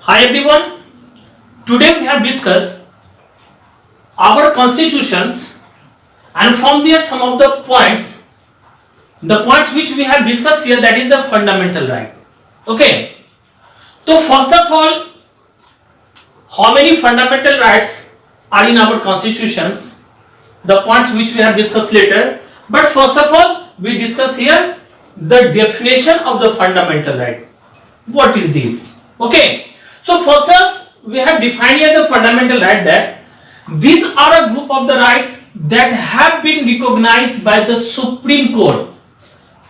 Hi everyone. Today we have discussed our constitutions and from there some of the points which we have discussed here, that is the fundamental right. Okay. So first of all, how many fundamental rights are in our constitutions? The points which we have discussed later. But first of all, we discuss here the definition of the fundamental right. What is this? Okay. So first up, we have defined here the fundamental right that these are a group of the rights that have been recognized by the Supreme Court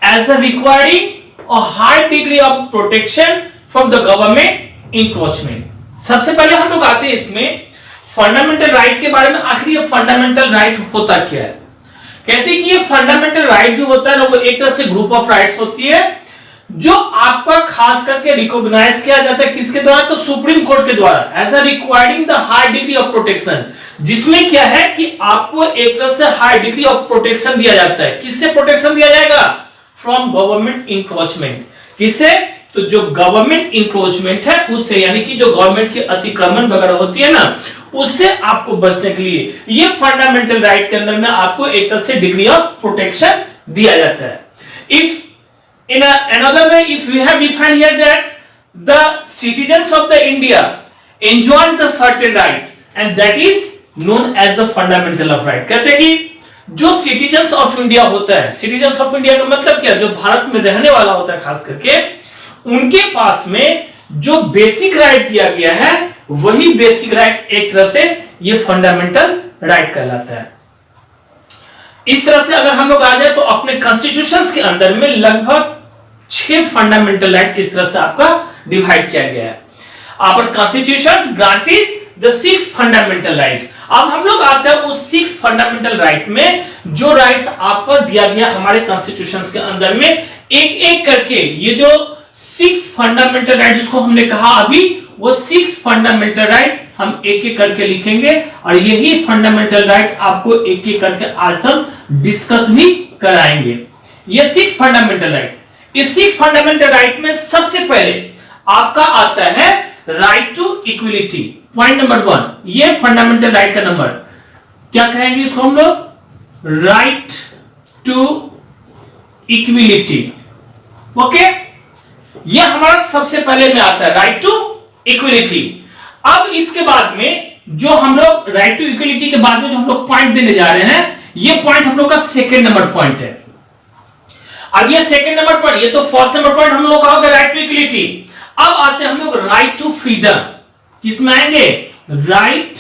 as a requiring a high degree of protection from the government encroachment. सबसे पहले हम लोग आते हैं इसमें fundamental right के बारे में। आखिर ये फंडामेंटल राइट होता क्या है? कहते हैं कि ये फंडामेंटल राइट जो होता है ना, वो एक तरह से ग्रुप ऑफ राइट्स होती है जो आपका खास करके रिकॉग्नाइज किया जाता है किसके द्वारा? तो सुप्रीम कोर्ट के द्वारा as a requiring the high degree of protection, जिसमें क्या है कि आपको एक तरह से हाई डिग्री ऑफ प्रोटेक्शन दिया जाता है। किससे प्रोटेक्शन दिया जाएगा? From government encroachment. किससे? तो जो गवर्नमेंट इंक्रोचमेंट है उससे, यानी कि जो गवर्नमेंट की अतिक्रमण वगैरह होती है ना, उससे आपको बचने के लिए ये फंडामेंटल राइट के अंदर में आपको एक तरह से डिग्री ऑफ प्रोटेक्शन दिया जाता है। If in another way, if we have defined here that the citizens of the India enjoys the certain right and that is known as the fundamental of right। कहते हैं कि जो citizens of India होता है, citizens of India का मतलब क्या? जो भारत में रहने वाला होता है खास करके, उनके पास में जो बेसिक राइट दिया गया है वही बेसिक राइट एक तरह से ये फंडामेंटल राइट कहलाता है। इस तरह से अगर हम लोग आ जाए तो अपने कॉन्स्टिट्यूशंस के अंदर में लगभग 6 फंडामेंटल राइट इस तरह से आपका डिवाइड किया गया है। Our constitutions grants the 6 fundamental rights. अब हम लोग आते हैं उस 6 फंडामेंटल राइट में, जो राइट्स आपको दिया गया हमारे कॉन्स्टिट्यूशंस के अंदर में, एक एक करके ये जो 6 फंडामेंटल राइट जिसको हमने कहा अभी, वो 6 फंडामेंटल राइट हम एक एक करके लिखेंगे और यही फंडामेंटल राइट आपको एक एक करके आज हम डिस्कस भी कराएंगे। ये 6 फंडामेंटल राइट, इस 6 फंडामेंटल राइट में सबसे पहले आपका आता है right to equality. Point number 1, ये फंडामेंटल राइट का नंबर क्या कहेंगे इसको हम लोग? Right to equality. ओके, ये हमारा सबसे पहले में आता है राइट टू इक्वलिटी। अब इसके बाद में जो हम लोग राइट टू इक्वलिटी के बाद में जो हम लोग पॉइंट देने जा रहे हैं, ये पॉइंट हम लोग का सेकंड नंबर पॉइंट है। अब ये सेकंड नंबर पॉइंट, ये तो फर्स्ट नंबर पॉइंट हम लोग का होगा राइट टू इक्वलिटी। अब आते हैं हम लोग राइट टू फ्रीडम। किसमें आएंगे? Right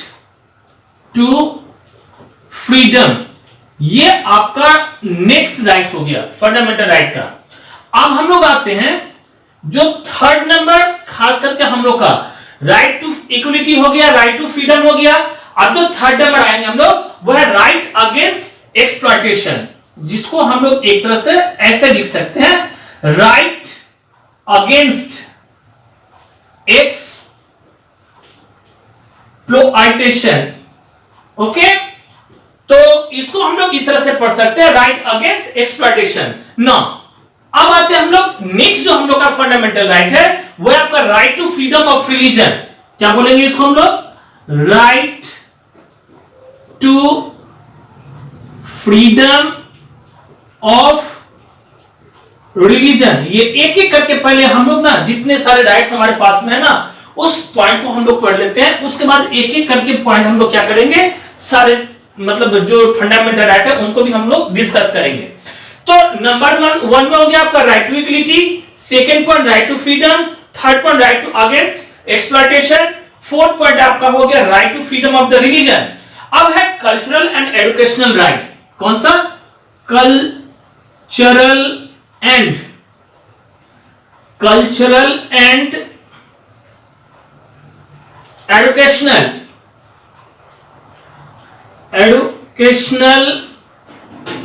to freedom. ये आपका नेक्स्ट राइट हो गया फंडामेंटल राइट का। अब हम लोग आते हैं जो थर्ड नंबर, खास करके हम लोग का राइट टू इक्वलिटी हो गया, राइट टू फ्रीडम हो गया। अब जो थर्ड नंबर आएंगे हम लोग, वो है राइट अगेंस्ट एक्सप्लॉयटेशन, जिसको हम लोग एक तरह से ऐसे लिख सकते हैं, राइट अगेंस्ट एक्सप्लॉयटेशन। ओके, तो इसको हम लोग इस तरह से पढ़ सकते हैं, राइट अगेंस्ट एक्सप्लॉयटेशन। ना, अब आते हैं हम लोग नेक्स्ट जो हम लोग का फंडामेंटल राइट है, वो है आपका right to freedom of religion. क्या बोलेंगे इसको हम लोग? Right to freedom of religion. ये एक एक करके पहले हम लोग ना, जितने सारे राइट्स हमारे पास में है ना, उस पॉइंट को हम लोग पढ़ लेते हैं। उसके बाद एक एक करके पॉइंट हम लोग क्या करेंगे, सारे मतलब जो फंडामेंटल राइट है उनको भी हम लोग डिस्कस करेंगे। तो नंबर 1 में हो गया आपका right to equality, second point right to freedom, third point right to against exploitation, fourth point आपका हो गया right to freedom of the religion. अब है कल्चरल एंड एजुकेशनल राइट। कौन सा? Cultural and educational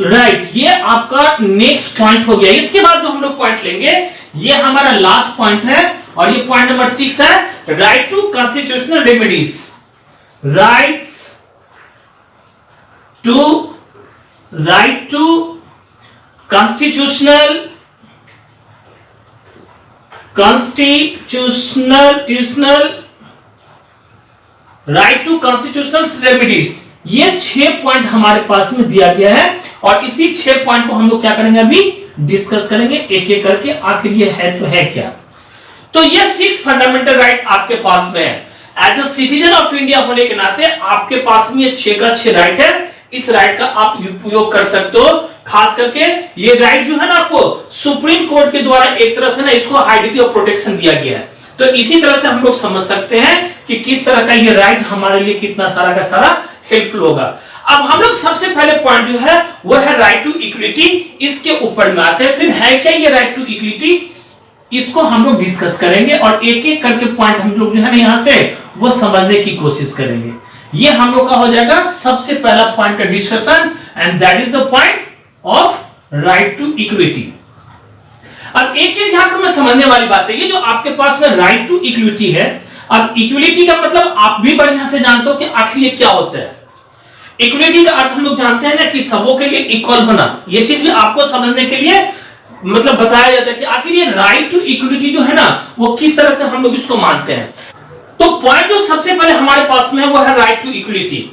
right. ये आपका नेक्स्ट पॉइंट हो गया। इसके बाद जो हम लोग पॉइंट लेंगे, ये हमारा लास्ट पॉइंट है और ये पॉइंट नंबर 6 है, right to constitutional remedies. Right to constitutional right to constitutional remedies, ये 6 पॉइंट हमारे पास में दिया गया है और इसी 6 पॉइंट को हम लोग क्या करेंगे, अभी डिस्कस करेंगे एक एक करके, आखिर ये है तो है क्या। तो ये 6 फंडामेंटल राइट आपके पास में है। As a citizen of India होने के नाते आपके पास में ये 6 का 6 राइट है। इस राइट का आप उपयोग कर सकते हो। खास करके ये राइट जो है ना, आपको सुप्रीम कोर्ट के द्वारा एक तरह से ना इसको हाई डिग्री ऑफ प्रोटेक्शन दिया गया है। तो इसी तरह से हम लोग समझ सकते हैं कि किस तरह का ये राइट हमारे लिए कितना सारा का सारा हेल्पफुल होगा। अब हम लोग सबसे पहले पॉइंट जो है वो है राइट टू इक्विटी, इसके ऊपर में आते हैं। फिर है क्या ये राइट टू इक्विटी, इसको हम लोग डिस्कस करेंगे और एक एक करके पॉइंट हम लोग जो है ना यहां से वो समझने की कोशिश करेंगे। ये हम लोग का हो जाएगा सबसे पहला पॉइंट का discussion, and that is the point of right to equity. अब एक चीज यहां पर मैं समझने वाली बात है, ये जो आपके पास में राइट टू इक्विटी है, अब इक्विटी का मतलब आप भी बढ़िया से जानते हो कि आखिर ये क्या होता है। इक्विटी का अर्थ हम लोग जानते हैं ना कि सबों के लिए इक्वल होना। ये चीज भी आपको समझने के लिए मतलब बताया जाता है कि आखिर ये राइट टू इक्विटी जो है ना वो किस तरह से हम लोग इसको मानते हैं। तो पॉइंट जो सबसे पहले हमारे पास में है वो है राइट टू इक्विटी।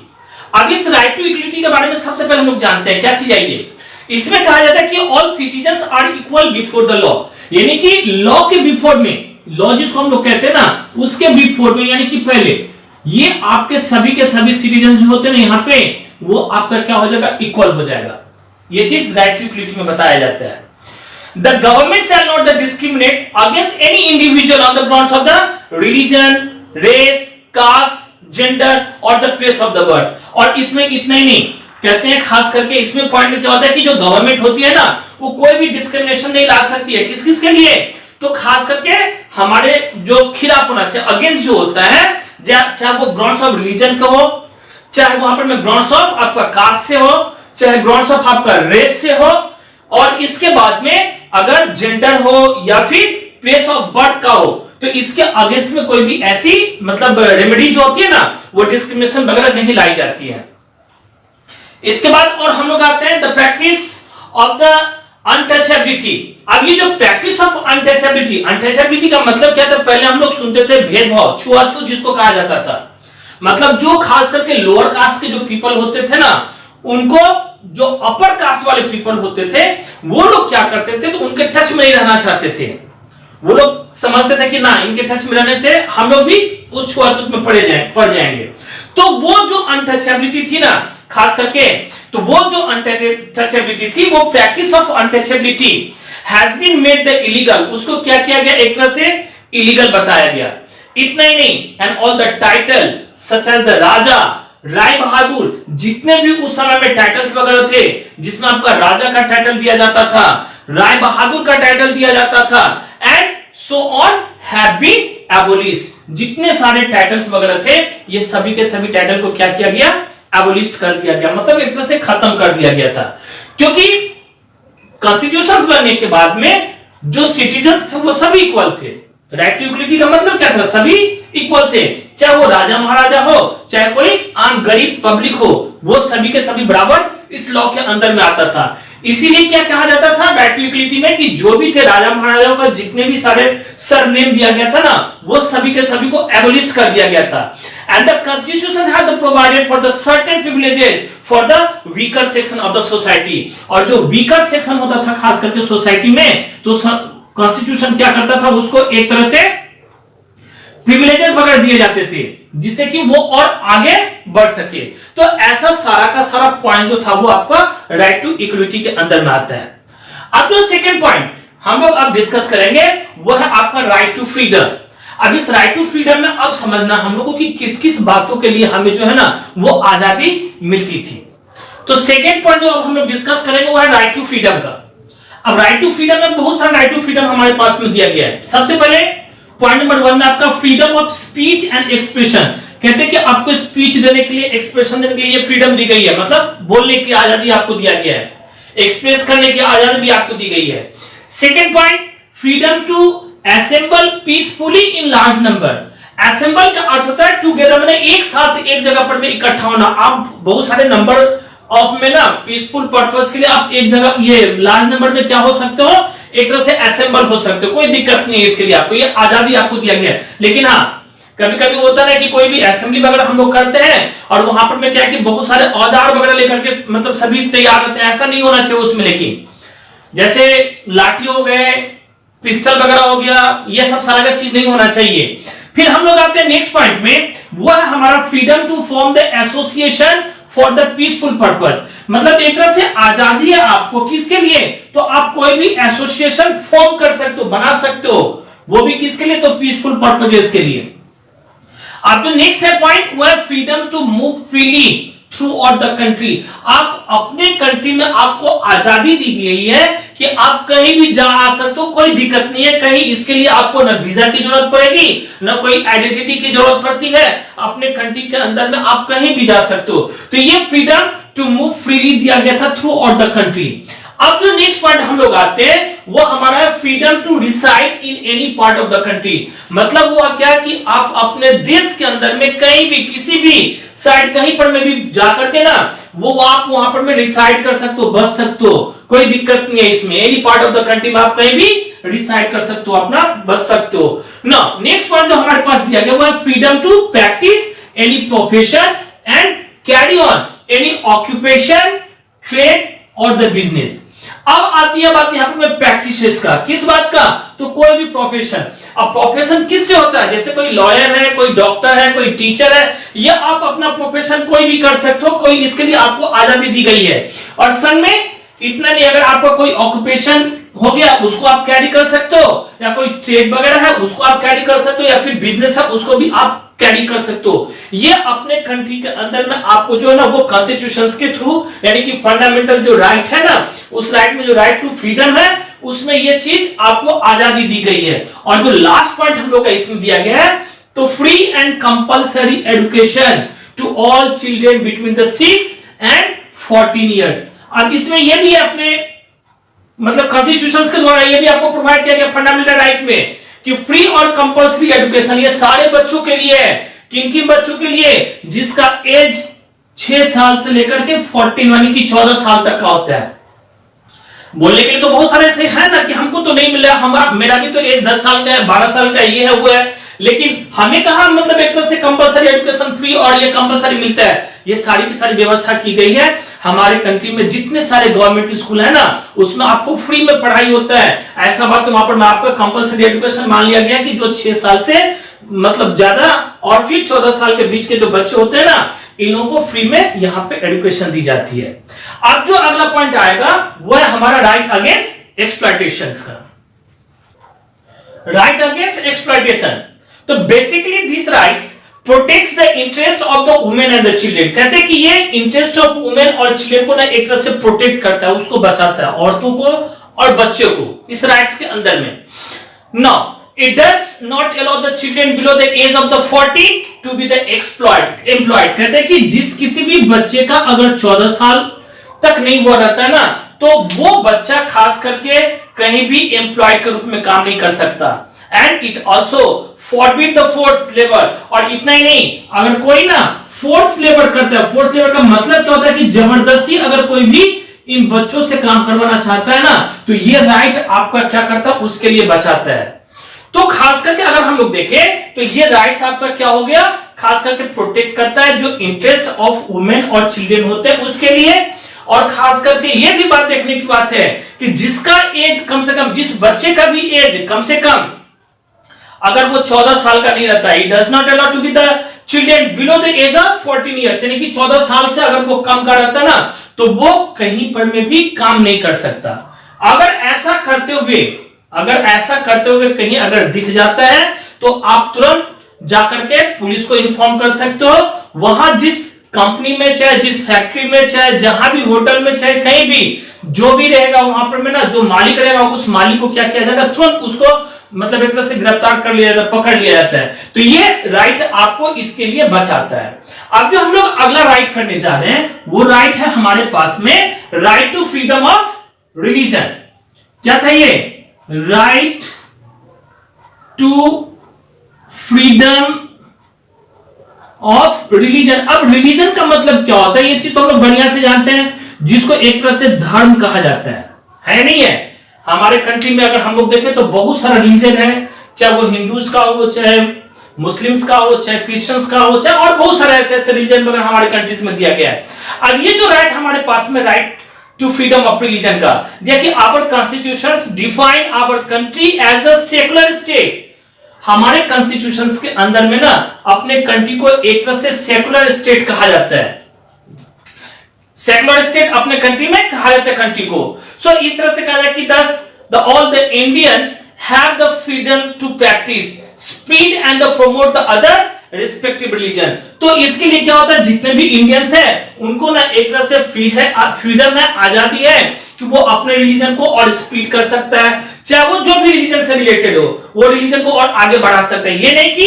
अब इस राइट टू इक्विटी के बारे में सबसे पहले हम लोग जानते हैं क्या चीज है ये। इसमें कहा जाता है कि all citizens are equal before the law, यानी कि लॉ के बिफोर में, लॉ जिसको हम लोग कहते हैं ना उसके बिफोर में, यानी कि पहले ये आपके सभी के सभी सिटीजन जो होते हैं ना यहाँ पे, वो आपका क्या हो जाएगा, इक्वल हो जाएगा। ये चीज राइट टू इक्विटी में बताया जाता है। The government shall not discriminate against any individual on the grounds of the religion, race, caste, gender or the place of the birth। और इसमें इतना ही नहीं कहते हैं, खास करके इसमें पॉइंट क्या होता है कि जो गवर्नमेंट होती है ना वो कोई भी डिस्क्रिमिनेशन नहीं ला सकती है। किस किस के लिए, तो खास करके हमारे जो खिलाफ होना चाहिए, अगेंस्ट जो होता है, चाहे वो ग्राउंड्स ऑफ रिलीजन का हो, चाहे वहां पर में ग्राउंड्स ऑफ आपका कास्ट से हो, चाहे ग्राउंड्स ऑफ आपका रेस से हो, और इसके बाद में अगर जेंडर हो या फिर प्लेस ऑफ बर्थ का हो, तो इसके अगेंस्ट में कोई भी ऐसी मतलब रेमेडी जो होती है ना वो डिस्क्रिमिनेशन वगैरह नहीं लाई जाती है। इसके बाद और हम लोग आते हैं the practice of the untouchability. अब ये जो प्रैक्टिस ऑफ अनटचेबिलिटी, अनटचेबिलिटी का मतलब क्या था, पहले हम लोग सुनते थे भेदभाव, छुआछूत जिसको कहा जाता था। मतलब जो खास करके लोअर कास्ट के जो पीपल होते थे ना, उनको जो अपर कास्ट वाले पीपल होते थे वो लोग क्या करते थे, तो उनके टच में नहीं रहना चाहते थे। वो लोग समझते थे कि ना इनके टच में रहने से हम लोग भी उस छुआछूत में पड़ जाएंगे। तो वो जो अनटचेबिलिटी थी ना खास करके, तो वो जो अनटचेबिलिटी थी, वो practice of untouchability has been made the illegal, उसको क्या किया गया, एक तरह से इलीगल बताया गया। इतना ही नहीं, and all the title such as the raja, Rai Bahadur, जितने भी उस समय में टाइटल्स वगैरह थे जिसमें आपका राजा का टाइटल दिया जाता था, राय बहादुर का टाइटल दिया जाता था, and so on have been abolished. जितने सारे टाइटल्स वगैरह थे ये सभी के सभी टाइटल को क्या किया गया, एबोलिश्ड कर दिया गया, मतलब एक तरह से खत्म कर दिया गया था। क्योंकि कॉन्स्टिट्यूशन बनने के बाद में जो सिटीजन्स थे वो सभी इक्वल थे। राइट टू इक्वलिटी का मतलब क्या था, सभी इक्वल थे, चाहे वो राजा महाराजा हो, चाहे कोई आम गरीब पब्लिक हो, वो सभी के सभी बराबर इस लॉ के अंदर में आता था। इसीलिए क्या कहा जाता था राइट टू इक्वलिटी में, कि जो भी थे राजा महाराजाओं का जितने भी सारे सरनेम दिया गया था ना, वो सभी के सभी को एबोलिश कर दिया गया था। And the constitution had provided for the certain privileges for the weaker section of the society. और जो वीकर सेक्शन होता था खास करके सोसाइटी में, तो कॉन्स्टिट्यूशन क्या करता था, उसको एक तरह से प्रिविलेजेस वगैरह दिए जाते थे जिससे कि वो और आगे बढ़ सके। तो ऐसा सारा का सारा पॉइंट जो था वो आपका राइट टू इक्वलिटी के अंदर में आता है। अब जो सेकंड पॉइंट हम लोग अब डिस्कस करेंगे वो है आपका राइट टू फ्रीडम। अब इस राइट टू फ्रीडम में अब समझना हम लोगों की किस किस बातों के लिए हमें जो है ना वो आजादी मिलती थी। तो सेकंड पॉइंट जो अब हम लोग डिस्कस करेंगे वो है राइट टू फ्रीडम का। अब राइट टू फ्रीडम में बहुत सारा राइट टू फ्रीडम हमारे पास में दिया गया है। सबसे पहले पॉइंट नंबर 1 में आपका freedom of speech and expression. कहते हैं कि आपको स्पीच देने के लिए, एक्सप्रेशन देने के लिए ये फ्रीडम दी गई है, मतलब बोलने की आजादी आपको दिया गया है, एक्सप्रेस करने की आजादी भी आपको दी गई है। Second point, freedom to assemble peacefully in large number. Assemble का अर्थ होता है टुगेदर, मतलब एक साथ एक जगह पर में इकट्ठा होना। आप बहुत सारे नंबर ऑफ में ना पीसफुल पर्पस के लिए आप एक जगह, ये लार्ज नंबर में क्या हो सकते हो, एक तरह से असेंबल हो सकते हो, कोई दिक्कत नहीं है इसके लिए, आपको ये आजादी आपको दिया गया है। लेकिन हाँ, कभी कभी होता है कि कोई भी असेंबली वगैरह हम लोग करते हैं और वहां पर में क्या है कि बहुत सारे औजार वगैरह लेकर के मतलब सभी तैयार रहते हैं, ऐसा नहीं होना चाहिए उसमें। लेकिन जैसे लाठी हो गए, पिस्टल वगैरह हो गया, ये सब सारा का चीज नहीं होना चाहिए। फिर हम लोग आते हैं नेक्स्ट पॉइंट में, वो है हमारा freedom to form the association for the peaceful purpose. मतलब एक तरह से आजादी है आपको, किसके लिए? तो आप कोई भी एसोसिएशन फॉर्म कर सकते हो, बना सकते हो, वो भी किसके लिए? तो पीसफुल पर्पजेस के लिए। अब जो नेक्स्ट है पॉइंट, वो है freedom to move freely throughout the country. आप अपने कंट्री में आपको आजादी दी गई है कि आप कहीं भी जा आ सकते हो, कोई दिक्कत नहीं है कहीं। इसके लिए आपको ना वीजा की जरूरत पड़ेगी, ना कोई आइडेंटिटी की जरूरत पड़ती है। अपने कंट्री के अंदर में आप कहीं भी जा सकते हो। तो ये फ्रीडम टू मूव फ्रीली दिया गया था थ्रू आउट द कंट्री। अब जो नेक्स्ट पॉइंट हम लोग आते हैं, वो हमारा है freedom to reside in any part of the country. मतलब वो क्या कि आप अपने देश के अंदर में कहीं भी, किसी भी साइड कहीं पर में भी जाकर के ना, वो आप वहां पर में रिसाइड कर सकते हो, बस सकते हो, कोई दिक्कत नहीं है इसमें। Any part of the country में आप कहीं भी रिसाइड कर सकते हो, अपना बस सकते हो ना। नेक्स्ट पॉइंट जो हमारे पास दिया गया वो है freedom to practice any profession and carry on any occupation, trade और द बिजनेस। अब आती है बात यहां पर प्रैक्टिसेस का। किस बात का? तो कोई भी प्रोफेशन। अब प्रोफेशन किससे होता है? जैसे कोई लॉयर है, कोई डॉक्टर है, कोई टीचर है, या आप अपना प्रोफेशन कोई भी कर सकते हो, कोई इसके लिए आपको आजादी दी गई है। और संग में इतना नहीं, अगर आपका कोई ऑक्यूपेशन हो गया उसको आप कैरी कर सकते हो, या कोई ट्रेड वगैरह है उसको आप कैरी कर सकते हो, या फिर बिजनेस है उसको भी आप कैरी कर सकते हो। ये अपने कंट्री के अंदर में आपको जो है ना वो कॉन्स्टिट्यूशंस के थ्रू, यानी कि फंडामेंटल जो राइट है ना, उस राइट में जो राइट टू फ्रीडम है, उसमें ये चीज आपको आजादी दी गई है। और जो लास्ट पॉइंट हम लोग का इसमें दिया गया है, तो free and compulsory education to all children between the 6 and 14 years. अब इसमें ये भी अपने मतलब कॉन्स्टिट्यूशंस के द्वारा ये भी आपको प्रोवाइड किया गया फंडामेंटल राइट में कि फ्री और कंपल्सरी एजुकेशन ये सारे बच्चों के लिए है। किन किन बच्चों के लिए? जिसका एज 6 साल से लेकर के 14 यानी कि 14 साल तक का होता है। बोलने के लिए तो बहुत सारे ऐसे है ना कि हमको तो नहीं मिला, हमारा मेरा भी तो एज 10 साल का है, 12 साल का ये है वो है, लेकिन हमें कहा मतलब एक तरह से कंपल्सरी एजुकेशन फ्री और ये कंपल्सरी मिलता है। ये सारी की सारी व्यवस्था की गई है हमारे कंट्री में। जितने सारे गवर्नमेंट स्कूल है ना, उसमें आपको फ्री में पढ़ाई होता है। ऐसा बात तो वहां पर आपका कंपल्सरी एजुकेशन मान लिया गया कि जो 6 साल से मतलब ज्यादा और फिर 14 साल के बीच के जो बच्चे होते हैं ना, इन लोगों को फ्री में यहाँ पे एजुकेशन दी जाती है। अब जो अगला पॉइंट आएगा वो है हमारा राइट अगेंस्ट एक्सप्लॉयटेशन का। राइट अगेंस्ट एक्सप्लॉयटेशन, तो basically this rights protects the interest of the women and the children. कहते हैं कि ये इंटरेस्ट ऑफ वुमेन और चिल्ड्रन को ना एक तरह से प्रोटेक्ट करता है, उसको बचाता है, औरतों को और बच्चों को इस राइट्स के अंदर में। Now it does not allow the children below the age of the 14 to be the employed। कहते हैं कि जिस किसी भी बच्चे का अगर 14 साल तक नहीं हुआ रहता है ना, तो वो बच्चा खास करके कहीं भी एम्प्लॉय के रूप में काम नहीं कर सकता। And it also forbid the forced labor। और इतना ही नहीं, अगर कोई ना फोर्स लेबर करता है, फोर्स लेबर का मतलब क्या होता है कि जबरदस्ती अगर कोई भी इन बच्चों से काम करवाना चाहता है ना, तो ये राइट आपका क्या करता है, उसके लिए बचाता है। तो खास करके अगर हम लोग देखें तो ये राइट्स आपका क्या हो गया, खास करके प्रोटेक्ट करता है जो इंटरेस्ट ऑफ वुमेन और चिल्ड्रन होते हैं उसके लिए। और खास करके ये भी बात देखने की बात है कि जिसका एज कम से कम, जिस बच्चे का भी एज कम से कम अगर वो 14 साल का नहीं रहता है, does not allow to be the children below the age of 14 years, यानी कि 14 साल से अगर वो कम का रहता ना, तो वो कहीं पर में भी काम नहीं कर सकता। अगर ऐसा करते हुए कहीं अगर दिख जाता है, तो आप तुरंत जाकर के पुलिस को इन्फॉर्म कर सकते हो। वहां जिस कंपनी में, चाहे जिस फैक्ट्री में, चाहे जहां भी होटल में, चाहे कहीं भी जो भी रहेगा वहां पर में ना, जो मालिक रहेगा उस मालिक को क्या किया जाएगा, तुरंत उसको मतलब एक तरह से गिरफ्तार कर लिया जाता है, पकड़ लिया जाता है। तो ये राइट आपको इसके लिए बचाता है। अब जो हम लोग अगला राइट करने जा रहे हैं, वो राइट है हमारे पास में right to freedom of religion. क्या था ये? Right to freedom of religion. अब रिलीजन का मतलब क्या होता है, ये चीज तो हम लोग बढ़िया से जानते हैं, जिसको एक तरह से धर्म कहा जाता है नहीं है? हमारे कंट्री में अगर हम लोग देखें तो बहुत सारा रिलीजन है, चाहे वो हिंदूज का हो, चाहे मुस्लिम्स का हो, चाहे क्रिश्चियंस का हो, चाहे और बहुत सारे ऐसे ऐसे रिलीजन वगैरह हमारे कंट्रीज में दिया गया है। अब ये जो राइट हमारे पास में right to freedom of religion का देखिए, our constitutions define our country as a secular state. हमारे कॉन्स्टिट्यूशंस के अंदर में ना अपने कंट्री को एक तरह से सेकुलर स्टेट कहा जाता है। सेकुलर स्टेट अपने कंट्री में कहा जाता है कंट्री को। सो इस तरह से कहा जाए कि thus the all the Indians have the freedom to practice speed and promote the other respective religion. तो इसके लिए क्या होता है, जितने भी इंडियंस हैं उनको ना एक तरह से फ्रीडम है, आजादी है कि वो अपने रिलीजन को और स्पीड कर सकता है, चाहे वो जो भी रिलीजन से रिलेटेड हो वो रिलीजन को और आगे बढ़ा सकता है। ये नहीं कि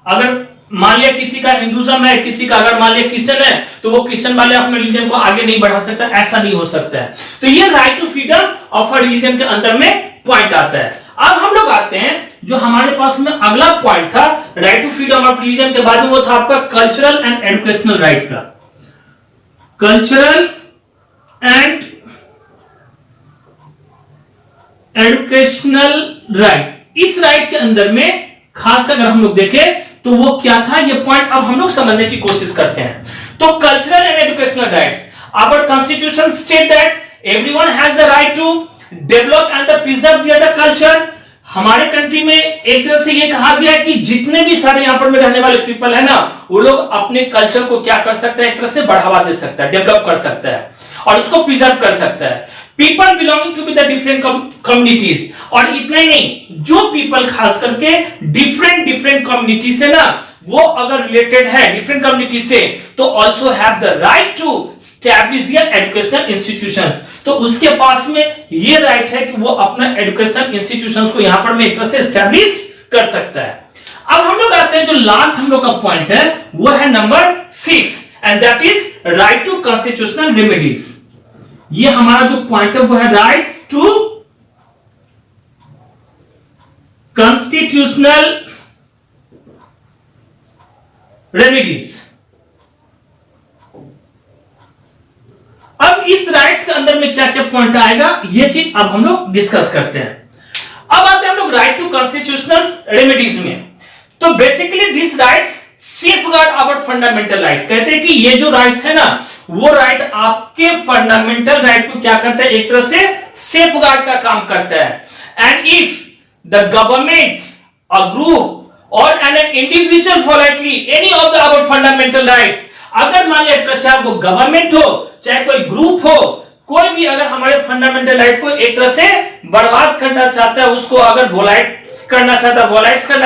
अगर मान लिया किसी का हिंदुज्म है, किसी का अगर मान लिया क्रिश्चियन है तो वो क्रिश्चियन वाले अपने रिलीजन को आगे नहीं बढ़ा सकता, ऐसा नहीं हो सकता है। तो ये right to freedom of a religion के अंदर में पॉइंट आता है। अब हम लोग आते हैं जो हमारे पास में अगला पॉइंट था right to freedom of religion के बाद में, वो था आपका कल्चरल एंड एजुकेशनल राइट का। कल्चरल एंड एजुकेशनल राइट, इस राइट के अंदर में खासकर अगर हम लोग देखें तो वो क्या था, ये पॉइंट अब हम लोग समझने की कोशिश करते हैं। तो cultural and educational rights, our constitution state that everyone has the right to develop and preserve their culture. हमारे कंट्री में एक तरह से ये कहा गया है कि जितने भी सारे यहाँ पर में रहने वाले पीपल है ना, वो लोग अपने कल्चर को क्या कर सकता है, एक तरह से बढ़ावा दे सकता है, डेवलप कर सकता है और उसको प्रिजर्व कर सकता है। People belonging to the different communities, और इतना ही नहीं, जो पीपल खास करके डिफरेंट कम्युनिटी से ना वो अगर रिलेटेड है डिफरेंट कम्युनिटी से, तो also have the right to establish their educational institutions. तो उसके पास में ये राइट है कि वो अपना एजुकेशनल इंस्टीट्यूशंस को यहां पर में एक तरह से एस्टैब्लिश कर सकता है। अब हम लोग आते हैं जो लास्ट हम लोग का पॉइंट है वो है number 6 and that is right to constitutional remedies. ये हमारा जो पॉइंट है वो है राइट्स टू कॉन्स्टिट्यूशनल रेमेडीज। अब इस राइट्स के अंदर में क्या क्या पॉइंट आएगा ये चीज अब हम लोग डिस्कस करते हैं। अब आते हैं हम लोग राइट टू कॉन्स्टिट्यूशनल रेमेडीज में। तो basically this rights safeguard our fundamental right. कहते हैं कि ये जो राइट्स है ना वो राइट आपके फंडामेंटल राइट को क्या करता है, एक तरह से सेफगार्ड का काम करता है। And if the government a group or an individual violates any of the our fundamental rights, अगर मान लिया चाहे वो गवर्नमेंट हो चाहे कोई ग्रुप हो, कोई भी अगर हमारे फंडामेंटल राइट को एक तरह से बर्बाद करना चाहता है, उसको अगर वोलाइट्स करना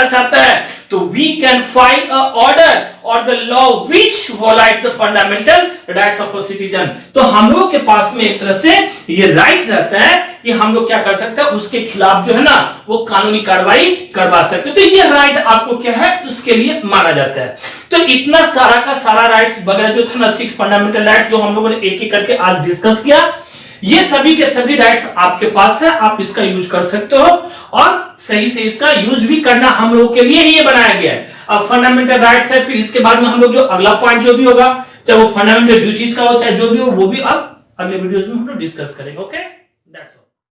चाहता है, तो we can file a order or the law which violates the fundamental rights of a citizen. तो हम लोग के पास में एक तरह से ये राइट रहता है कि हम लोग क्या कर सकते हैं, उसके खिलाफ जो है ना वो कानूनी कार्रवाई करवा सकते हैं। तो ये राइट आपको क्या है उसके लिए माना जाता है। तो इतना सारा का सारा राइट्स वगैरह जो था ना 6 फंडामेंटल राइट जो हम लोगों ने एक एक करके आज डिस्कस किया, ये सभी के सभी राइट्स आपके पास है, आप इसका यूज कर सकते हो और सही से इसका यूज भी करना हम लोगों के लिए ही ये बनाया गया है। अब फंडामेंटल राइट्स है, फिर इसके बाद में हम लोग जो अगला पॉइंट जो भी होगा, चाहे वो फंडामेंटल ड्यूटीज का हो चाहे जो भी हो, वो भी अब अगले वीडियोस में हम लोग डिस्कस करेंगे। Okay, that's all.